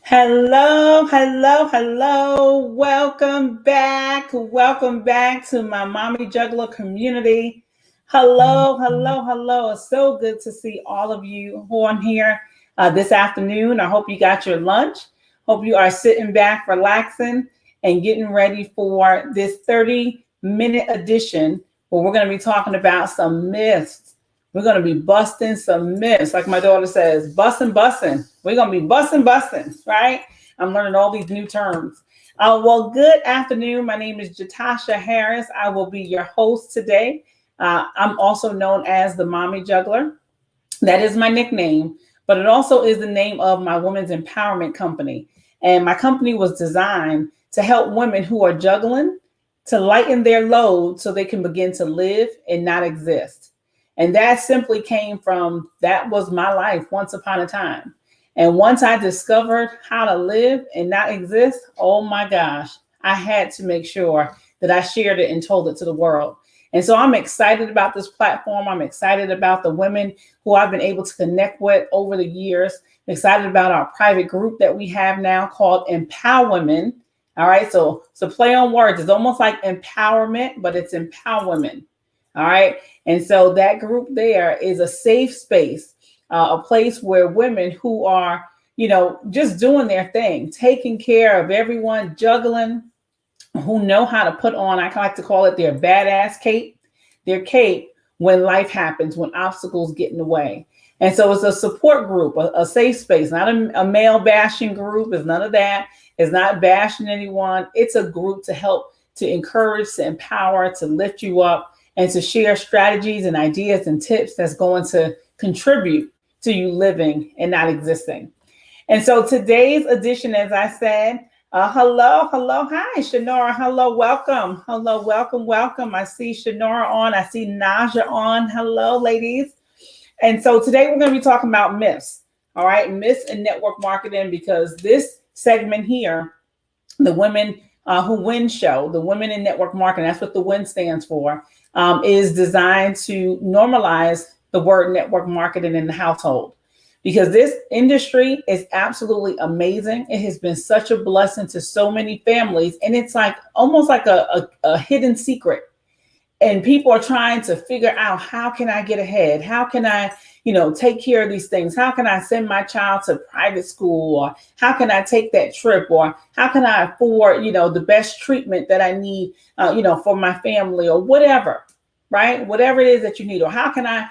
Hello, hello, hello. Welcome back. Welcome back to my Mommy Juggler community. Hello, hello, hello. It's so good to see all of you who are here this afternoon. I hope you got your lunch. Hope you are sitting back, relaxing, and getting ready for this 30-minute edition where we're going to be talking about some myths. We're going to be busting some myths. Like my daughter says, busting. We're going to be busting, right? I'm learning all these new terms. Well, good afternoon. My name is Jatasha Harris. I will be your host today. I'm also known as the Mommy Juggler. That is my nickname, but it also is the name of my women's empowerment company. And my company was designed to help women who are juggling to lighten their load so they can begin to live and not exist. And that simply came from, that was my life once upon a time. And once I discovered how to live and not exist, oh my gosh, I had to make sure that I shared it and told it to the world. And so I'm excited about this platform. I'm excited about the women who I've been able to connect with over the years. I'm excited about our private group that we have now called Empower Women. All right, so play on words. It's almost like empowerment, but it's Empower Women. All right. And so that group there is a safe space, a place where women who are, just doing their thing, taking care of everyone, juggling, who know how to put on, I like to call it their badass cape, their cape when life happens, when obstacles get in the way. And so it's a support group, a safe space, not a male bashing group. It's none of that. It's not bashing anyone. It's a group to help, to encourage, to empower, to lift you up, and to share strategies and ideas and tips that's going to contribute to you living and not existing. And so today's edition, as I said, hello, hi, Shanora. Hello, welcome. Hello, welcome. I see Shanora on. I see Naja on. Hello, ladies. And so today we're going to be talking about myths. All right, myths in network marketing, because this segment here, the Women Who Win show, the Women in Network Marketing, that's what the WIN stands for, is designed to normalize the word network marketing in the household, because this industry is absolutely amazing. It has been such a blessing to so many families, and it's like almost like a hidden secret. And people are trying to figure out, how can I get ahead? How can I, take care of these things? How can I send my child to private school? Or how can I take that trip? Or how can I afford, the best treatment that I need, for my family, or whatever, right? Whatever it is that you need. Or how can I,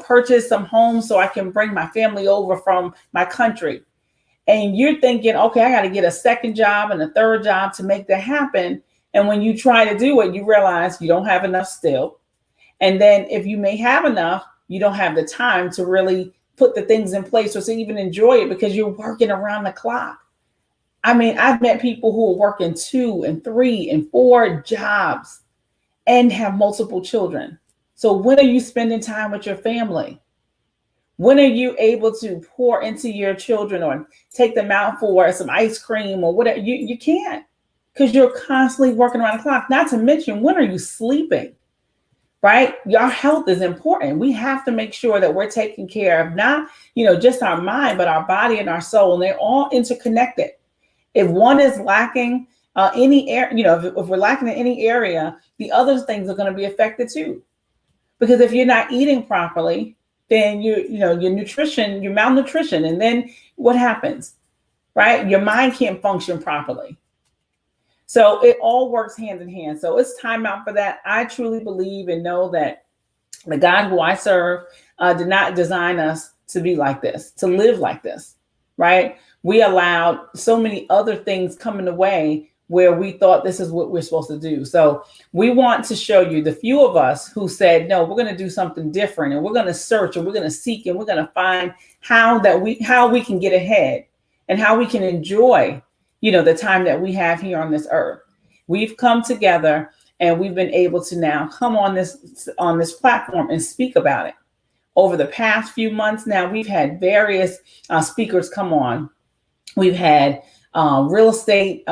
purchase some homes so I can bring my family over from my country? And you're thinking, okay, I got to get a second job and a third job to make that happen. And when you try to do it, you realize you don't have enough still. And then if you may have enough, you don't have the time to really put the things in place or to even enjoy it, because you're working around the clock. I mean, I've met people who are working 2 and 3 and 4 jobs and have multiple children. So when are you spending time with your family? When are you able to pour into your children or take them out for some ice cream or whatever? You can't, because you're constantly working around the clock. Not to mention, when are you sleeping? Right? Your health is important. We have to make sure that we're taking care of not, just our mind, but our body and our soul. And they're all interconnected. If one is lacking any area, if we're lacking in any area, the other things are going to be affected too. Because if you're not eating properly, then your nutrition, your malnutrition, and then what happens, right? Your mind can't function properly. So it all works hand in hand. So it's time out for that. I truly believe and know that the God who I serve did not design us to be like this, to live like this, right? We allowed so many other things come in the way where we thought this is what we're supposed to do. So we want to show you the few of us who said, no, we're going to do something different, and we're going to search, and we're going to seek, and we're going to find how we can get ahead and how we can enjoy the time that we have here on this earth. We've come together and we've been able to now come on this platform and speak about it. Over the past few months now, we've had various speakers come on. We've had real estate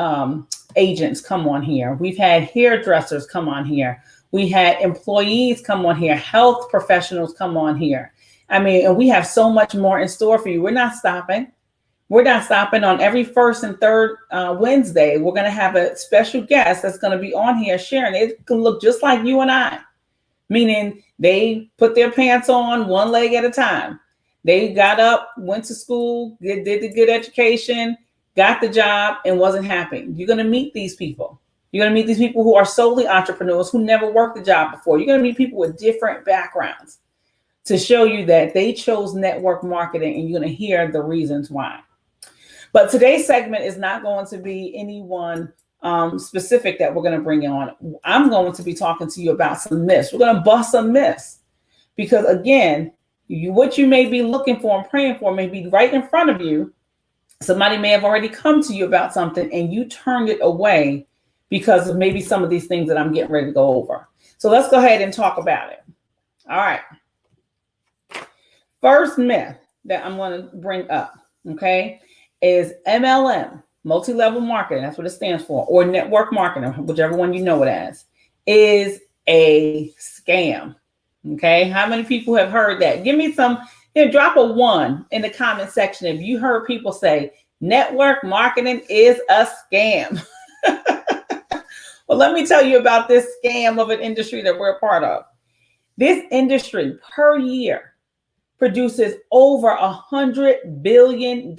agents come on here. We've had hairdressers come on here. We had employees come on here, health professionals come on here. I mean, and we have so much more in store for you. We're not stopping. We're not stopping. On every first and third Wednesday, we're going to have a special guest that's going to be on here sharing. It can look just like you and I, meaning they put their pants on one leg at a time. They got up, went to school, did the good education, got the job, and wasn't happy. You're going to meet these people. You're going to meet these people who are solely entrepreneurs who never worked a job before. You're going to meet people with different backgrounds to show you that they chose network marketing, and you're going to hear the reasons why. But today's segment is not going to be anyone specific that we're going to bring on. I'm going to be talking to you about some myths. We're going to bust some myths because, again, what you may be looking for and praying for may be right in front of you. Somebody may have already come to you about something and you turned it away because of maybe some of these things that I'm getting ready to go over. So let's go ahead and talk about it. All right. First myth that I'm going to bring up, okay, is MLM, multi-level marketing. That's what it stands for, or network marketing, whichever one you know it as, is a scam. Okay. How many people have heard that? Give me some, drop a 1 in the comment section if you heard people say network marketing is a scam. Well, let me tell you about this scam of an industry that we're a part of. This industry per year produces over $100 billion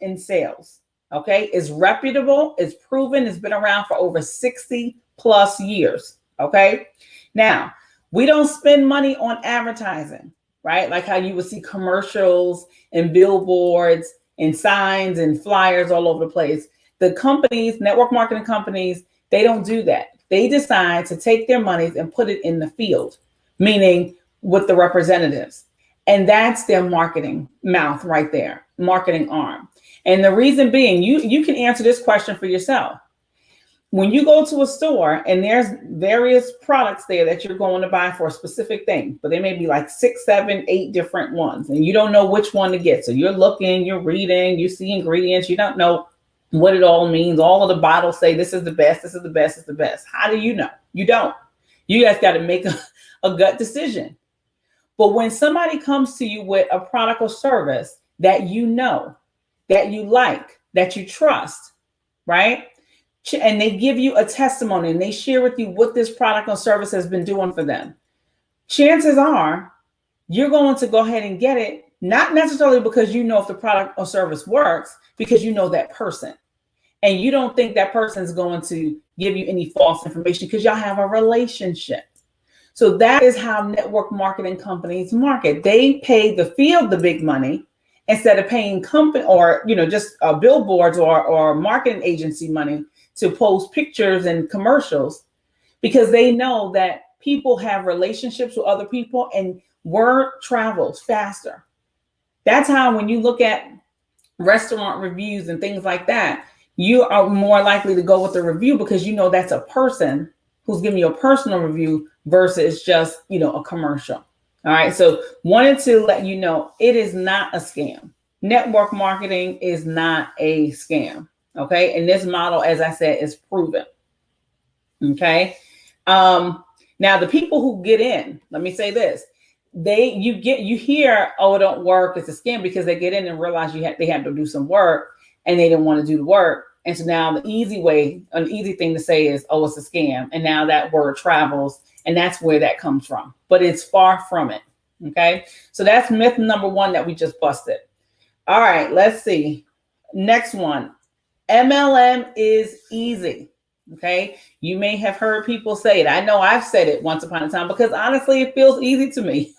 in sales. Okay, it's reputable, it's proven, it's been around for over 60 plus years. Okay, now we don't spend money on advertising, right? Like how you would see commercials and billboards and signs and flyers all over the place. The companies, network marketing companies, they don't do that. They decide to take their monies and put it in the field, meaning with the representatives. And that's their marketing mouth right there, marketing arm. And the reason being, you can answer this question for yourself. When you go to a store and there's various products there that you're going to buy for a specific thing, but there may be like 6, 7, 8 different ones, and you don't know which one to get. So you're looking, you're reading, you see ingredients, you don't know what it all means. All of the bottles say this is the best, this is the best, it's the best. How do you know? You don't. You guys got to make a gut decision. But when somebody comes to you with a product or service that you know, that you like, that you trust, right? And they give you a testimony and they share with you what this product or service has been doing for them. Chances are you're going to go ahead and get it, not necessarily because you know if the product or service works, because you know that person. And you don't think that person is going to give you any false information because y'all have a relationship. So that is how network marketing companies market. They pay the field the big money instead of paying company or, just billboards or marketing agency money to post pictures and commercials, because they know that people have relationships with other people and word travels faster. That's how when you look at restaurant reviews and things like that, you are more likely to go with the review because you know that's a person who's giving you a personal review versus just, a commercial. All right. So wanted to let you know it is not a scam. Network marketing is not a scam. Okay. And this model, as I said, is proven. Okay. Now the people who get in, let me say this, you hear, oh, it don't work, it's a scam, because they get in and realize they had to do some work and they didn't want to do the work. And so now an easy thing to say is, oh, it's a scam. And now that word travels, and that's where that comes from. But it's far from it. Okay. So that's myth number 1 that we just busted. All right, let's see. Next one. MLM is easy. Okay. You may have heard people say it. I know I've said it once upon a time because honestly, it feels easy to me.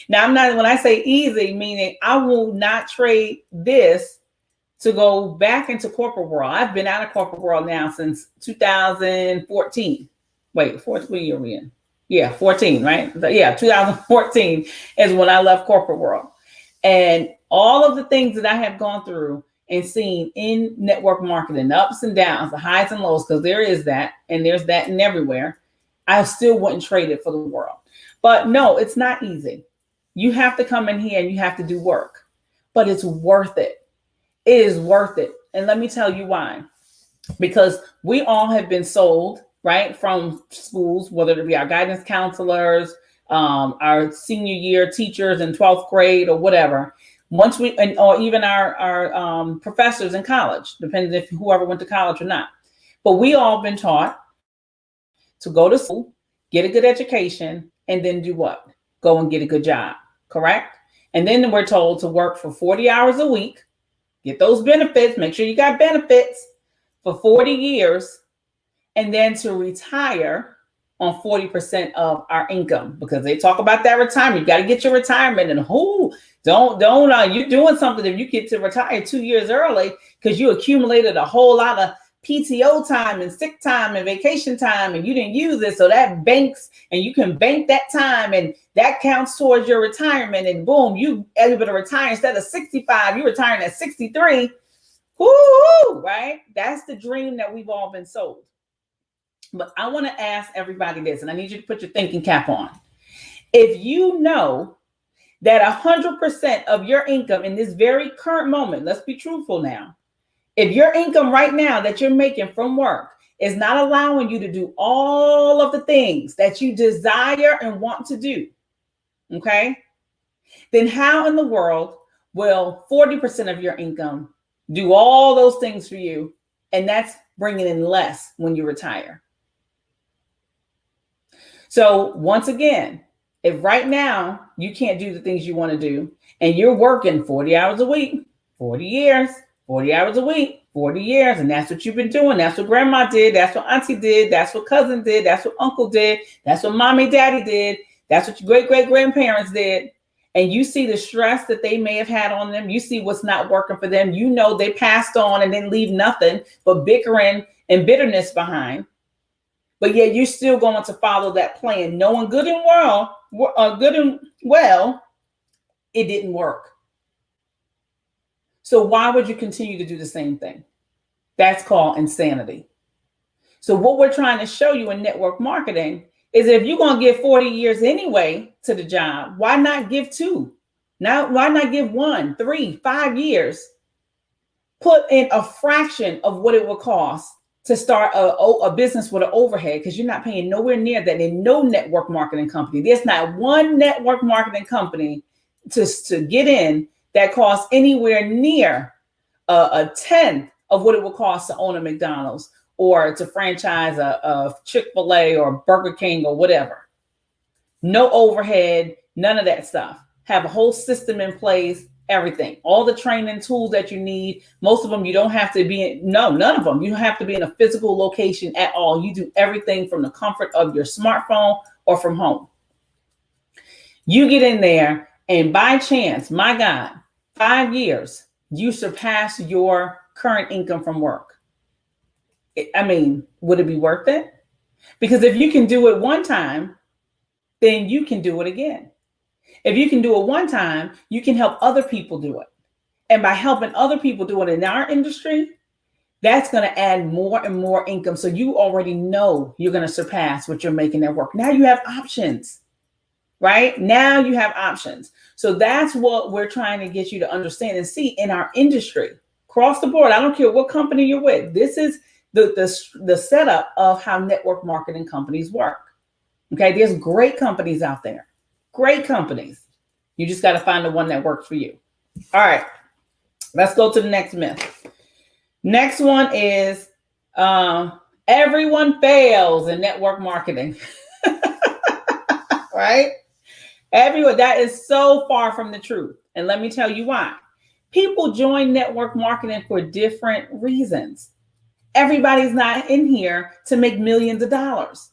Now, when I say easy, meaning I will not trade this to go back into corporate world. I've been out of corporate world now since 2014. Wait, what year are we in? Yeah, 14, right? Yeah, 2014 is when I left corporate world. And all of the things that I have gone through and seen in network marketing, the ups and downs, the highs and lows, because there is that, and there's that in everywhere, I still wouldn't trade it for the world. But no, it's not easy. You have to come in here and you have to do work, but it's worth it. It is worth it. And let me tell you why. Because we all have been sold, right, from schools, whether it be our guidance counselors, our senior year teachers in 12th grade or whatever. Once we, and or even our professors in college, depending if whoever went to college or not. But we all been taught to go to school, get a good education, and then do what? Go and get a good job, correct? And then we're told to work for 40 hours a week, get those benefits, make sure you got benefits for 40 years, and then to retire on 40% of our income, because they talk about that retirement. You got to get your retirement, and don't you're doing something if you get to retire 2 years early because you accumulated a whole lot of PTO time and sick time and vacation time and you didn't use it. So that banks, and you can bank that time and that counts towards your retirement, and boom, you able to retire instead of 65, you're retiring at 63. Woo, right? That's the dream that we've all been sold. But I want to ask everybody this, and I need you to put your thinking cap on. If you know that 100% of your income in this very current moment, let's be truthful now, if your income right now that you're making from work is not allowing you to do all of the things that you desire and want to do, okay, then how in the world will 40% of your income do all those things for you? And that's bringing in less when you retire. So once again, if right now you can't do the things you want to do and you're working 40 hours a week, 40 years, 40 hours a week, 40 years, and that's what you've been doing. That's what grandma did. That's what auntie did. That's what cousin did. That's what uncle did. That's what mommy, daddy did. That's what your great-great-grandparents did. And you see the stress that they may have had on them. You see what's not working for them. You know they passed on and didn't leave nothing but bickering and bitterness behind. But yet you're still going to follow that plan, knowing good and well, it didn't work. So why would you continue to do the same thing? That's called insanity. So what we're trying to show you in network marketing is if you're going to give 40 years anyway to the job, why not give 2? Now, why not give 1, 3, 5 years? Put in a fraction of what it will cost to start a business with an overhead, because you're not paying nowhere near that in no network marketing company. There's not one network marketing company to get in that costs anywhere near a tenth of what it would cost to own a McDonald's or to franchise a Chick-fil-A or Burger King or whatever. No overhead, none of that stuff. Have a whole system in place, everything, all the training tools that you need. Most of them you don't have to be in, none of them. You don't have to be in a physical location at all. You do everything from the comfort of your smartphone or from home. You get in there and by chance, my God, 5 years, you surpass your current income from work. I mean, would it be worth it? Because if you can do it one time, then you can do it again. If you can do it one time, you can help other people do it. And by helping other people do it in our industry, that's going to add more and more income. So you already know you're going to surpass what you're making at work. Now you have options, right? Now you have options. So that's what we're trying to get you to understand and see in our industry across the board. I don't care what company you're with. This is the setup of how network marketing companies work. Okay, there's great companies out there. Great companies. You just got to find the one that works for you. All right, let's go to the next myth. Next one is everyone fails in network marketing. Right? Everyone, that is so far from the truth. And let me tell you why. People join network marketing for different reasons. Everybody's not in here to make millions of dollars.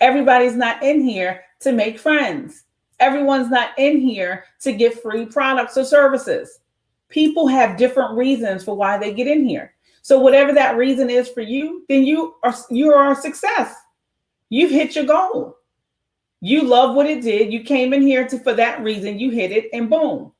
Everybody's not in here to make friends. Everyone's not in here to get free products or services. People have different reasons for why they get in here. So whatever that reason is for you, then you are a success. You've hit your goal. You love what it did. You came in here for that reason. You hit it and boom.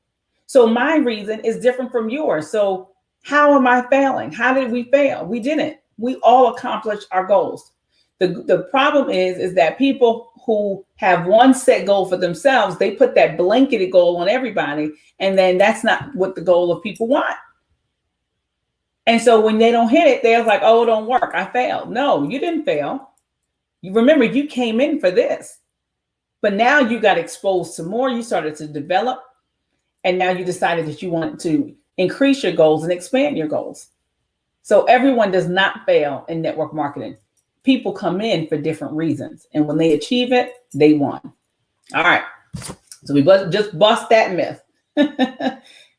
So my reason is different from yours. So how am I failing? How did we fail? We didn't. We all accomplished our goals. The problem is that people who have one set goal for themselves, they put that blanketed goal on everybody. And then that's not what the goal of people want. And so when they don't hit it, they're like, oh, it don't work. I failed. No, you didn't fail. You remember, you came in for this. But now you got exposed to more. You started to develop. And now you decided that you want to increase your goals and expand your goals. So everyone does not fail in network marketing. People come in for different reasons. And when they achieve it, they won. All right. So we just bust that myth.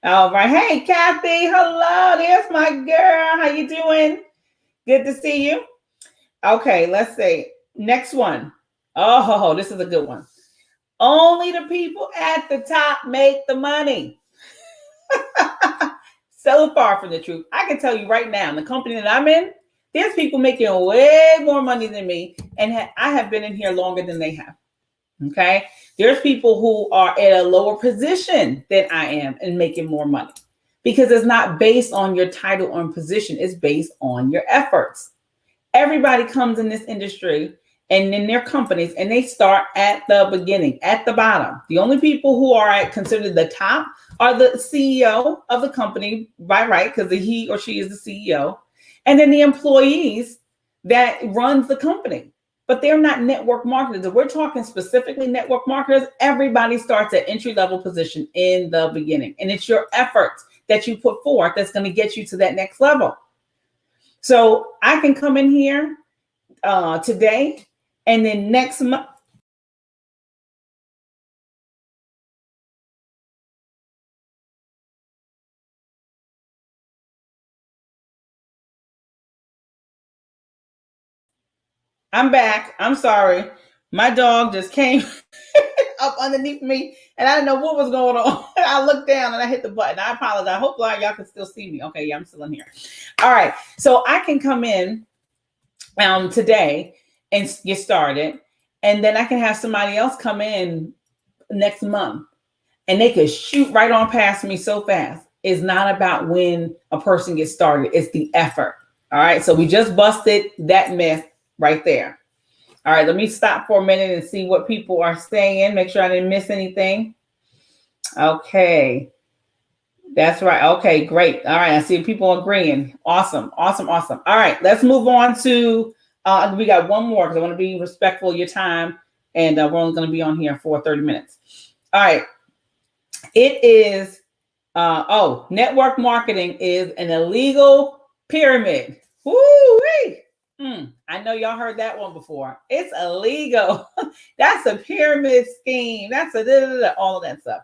All right. Hey, Kathy. Hello. There's my girl. How you doing? Good to see you. Okay. Let's see. Next one. Oh, this is a good one. Only the people at the top make the money. So far from the truth. I can tell you right now, in the company that I'm in, there's people making way more money than me, and I have been in here longer than they have. Okay, there's people who are at a lower position than I am and making more money, because it's not based on your title or position. It's based on your efforts. Everybody comes in this industry and in their companies, and they start at the beginning, at the bottom. The only people who are considered the top are the CEO of the company by right, because he or she is the CEO, and then the employees that runs the company. But they're not network marketers. If we're talking specifically network marketers, everybody starts at entry-level position in the beginning. And it's your efforts that you put forth that's going to get you to that next level. So I can come in here today, and then next month, I'm back. I'm sorry. My dog just came up underneath me, and I didn't know what was going on. I looked down and I hit the button. I apologize. Hopefully y'all can still see me. Okay, yeah, I'm still in here. All right. So I can come in today and get started, and then I can have somebody else come in next month, and they could shoot right on past me so fast. It's not about when a person gets started. It's the effort. All right. So we just busted that myth right there. All right, let me stop for a minute and see what people are saying. Make sure I didn't miss anything. Okay, that's right. Okay, great. All right, I see people agreeing. Awesome, awesome, awesome. All right, let's move on to, we got one more because I want to be respectful of your time, and we're only going to be on here for 30 minutes. All right, it is, network marketing is an illegal pyramid. Woo-wee. I know y'all heard that one before. It's illegal. That's a pyramid scheme. That's all of that stuff.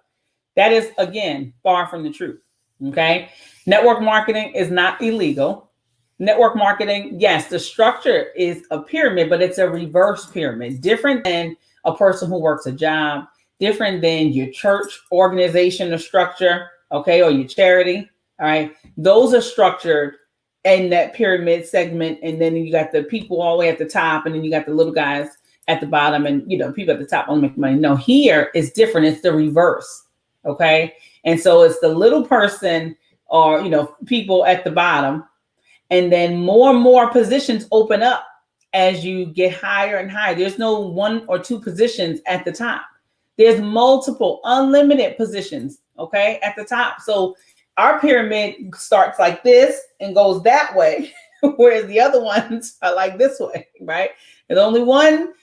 That is, again, far from the truth. Okay. Network marketing is not illegal. Network marketing, yes, the structure is a pyramid, but it's a reverse pyramid, different than a person who works a job, different than your church organization or structure, okay, or your charity. All right. Those are structured in that pyramid segment, and then you got the people all the way at the top, and then you got the little guys at the bottom, and people at the top only make money. No, here it's different. It's the reverse. Okay. And so it's the little person, or people at the bottom, and then more and more positions open up as you get higher and higher. There's no one or two positions at the top. There's multiple unlimited positions, okay, at the top. So our pyramid starts like this and goes that way, whereas the other ones are like this way, right? There's only one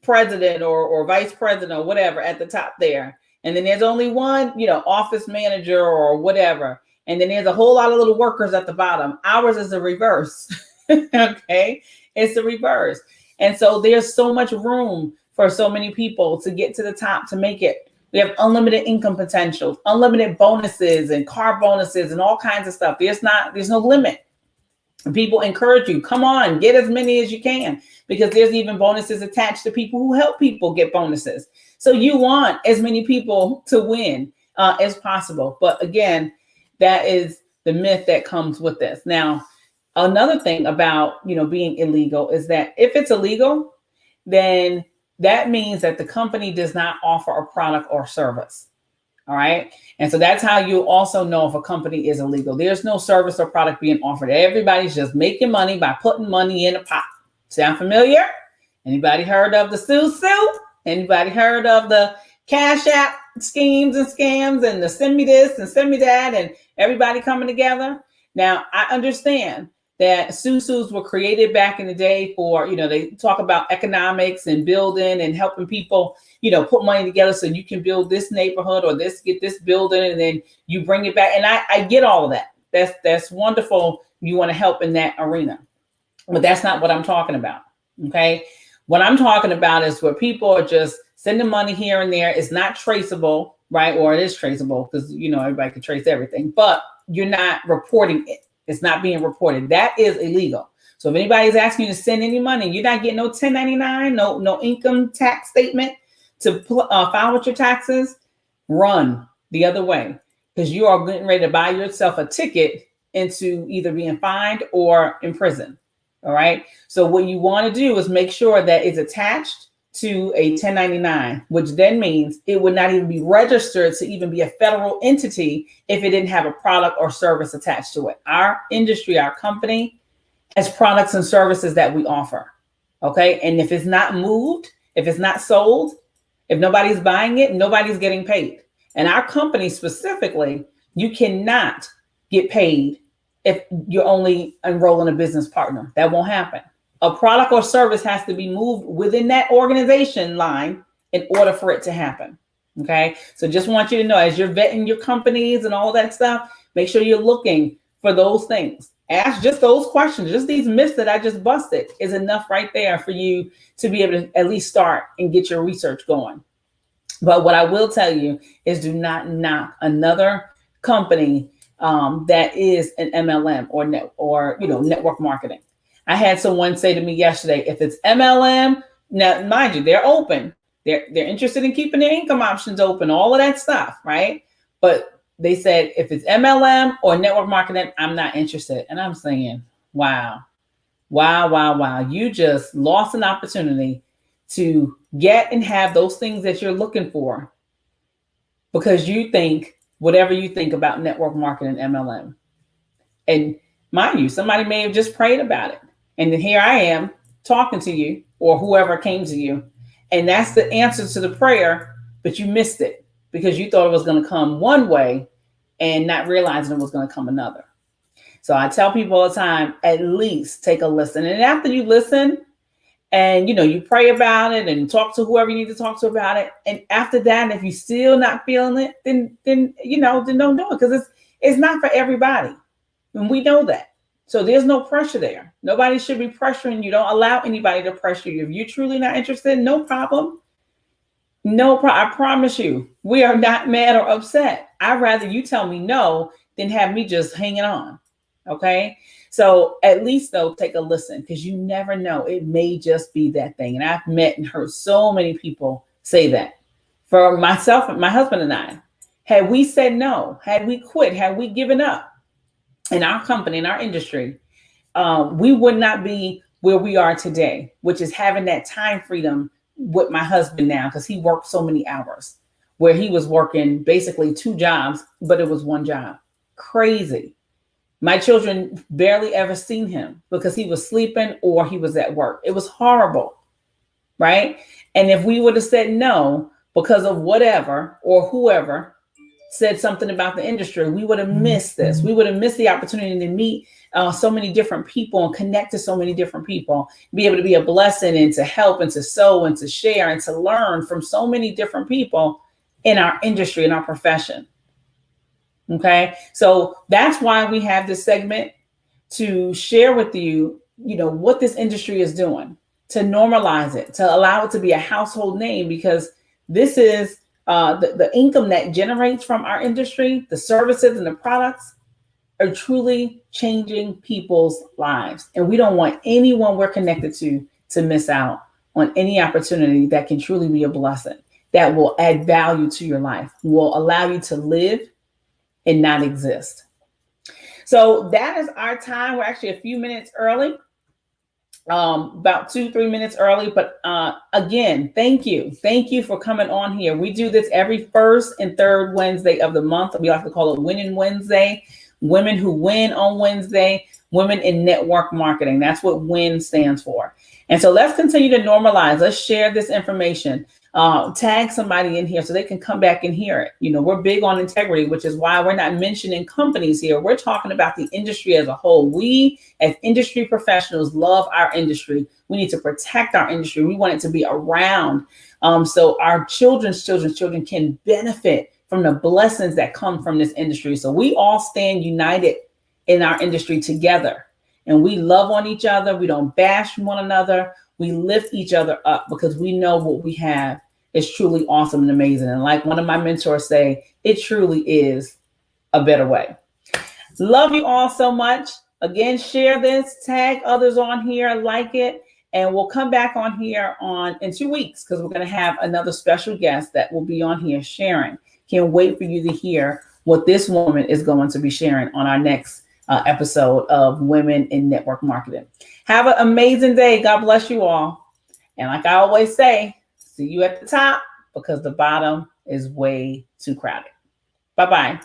president or vice president or whatever at the top there. And then there's only one, office manager or whatever. And then there's a whole lot of little workers at the bottom. Ours is the reverse. Okay. It's the reverse. And so there's so much room for so many people to get to the top, to make it. We have unlimited income potential, unlimited bonuses and car bonuses and all kinds of stuff. There's no limit. People encourage you, come on, get as many as you can, because there's even bonuses attached to people who help people get bonuses. So you want as many people to win as possible. But again, that is the myth that comes with this. Now, another thing about, being illegal is that if it's illegal, then that means that the company does not offer a product or service. All right. And so that's how you also know if a company is illegal. There's no service or product being offered. Everybody's just making money by putting money in a pot. Sound familiar? Anybody heard of the Sue? Anybody heard of the Cash App schemes and scams and the send me this and send me that and everybody coming together? Now, I understand that susus were created back in the day for, they talk about economics and building and helping people, put money together so you can build this neighborhood or get this building, and then you bring it back. And I get all of that. That's wonderful. You want to help in that arena, but that's not what I'm talking about. Okay. What I'm talking about is where people are just sending money here and there. It's not traceable, right? Or it is traceable because, everybody can trace everything, but you're not reporting it. It's not being reported. That is illegal. So if anybody's asking you to send any money, you're not getting no 1099, no income tax statement to file with your taxes, run the other way, because you are getting ready to buy yourself a ticket into either being fined or in prison. All right. So what you want to do is make sure that it's attached to a 1099, which then means it would not even be registered to even be a federal entity if it didn't have a product or service attached to it. Our industry, our company has products and services that we offer. Okay. And if it's not moved, if it's not sold, if nobody's buying it, nobody's getting paid. And our company specifically, you cannot get paid if you're only enrolling a business partner. That won't happen. A product or service has to be moved within that organization line in order for it to happen. Okay. So just want you to know, as you're vetting your companies and all that stuff, make sure you're looking for those things. Ask just those questions. Just these myths that I just busted is enough right there for you to be able to at least start and get your research going. But what I will tell you is do not knock another company that is an MLM or network marketing. I had someone say to me yesterday, if it's MLM, now mind you, they're open. They're interested in keeping their income options open, all of that stuff, right? But they said, if it's MLM or network marketing, I'm not interested. And I'm saying, wow. You just lost an opportunity to get and have those things that you're looking for because you think whatever you think about network marketing and MLM. And mind you, somebody may have just prayed about it. And then here I am talking to you or whoever came to you. And that's the answer to the prayer, but you missed it because you thought it was going to come one way and not realizing it was going to come another. So I tell people all the time, at least take a listen. And after you listen and, you pray about it and talk to whoever you need to talk to about it. And after that, if you're still not feeling it, then don't do it because it's not for everybody. And we know that. So there's no pressure there. Nobody should be pressuring you. Don't allow anybody to pressure you. If you're truly not interested, no problem. I promise you, we are not mad or upset. I'd rather you tell me no than have me just hanging on. Okay. So at least though, take a listen because you never know. It may just be that thing. And I've met and heard so many people say that. For myself and my husband and I, had we said no, had we quit, had we given up, in our company, in our industry, we would not be where we are today, which is having that time freedom with my husband now, because he worked so many hours where he was working basically 2 jobs, but it was 1 job. Crazy. My children barely ever seen him because he was sleeping or he was at work. It was horrible, right? And if we would have said no because of whatever or whoever said something about the industry, we would have missed this. We would have missed the opportunity to meet so many different people and connect to so many different people, be able to be a blessing and to help and to sow and to share and to learn from so many different people in our industry, in our profession. Okay. So that's why we have this segment to share with you, what this industry is doing, to normalize it, to allow it to be a household name, because this is the income that generates from our industry, the services and the products are truly changing people's lives. And we don't want anyone we're connected to miss out on any opportunity that can truly be a blessing, that will add value to your life, will allow you to live and not exist. So that is our time. We're actually a few minutes early. About 2-3 minutes early, but again, thank you for coming on here. We do this every first and third Wednesday of the month. We like to call it Winning Wednesday, Women Who Win on Wednesday, Women in Network Marketing. That's what WIN stands for. And so let's continue to normalize. Let's share this information. Tag somebody in here so they can come back and hear it. We're big on integrity, which is why we're not mentioning companies here. We're talking about the industry as a whole. We, as industry professionals, love our industry. We need to protect our industry. We want it to be around, so our children can benefit from the blessings that come from this industry. So we all stand united in our industry together, and we love on each other. We don't bash one another. We lift each other up because we know what we have is truly awesome and amazing. And like one of my mentors say, it truly is a better way. Love you all so much. Again, share this, tag others on here, like it, and we'll come back on here in 2 weeks because we're going to have another special guest that will be on here sharing. Can't wait for you to hear what this woman is going to be sharing on our next episode of Women in Network Marketing. Have an amazing day. God bless you all. And like I always say, see you at the top because the bottom is way too crowded. Bye-bye.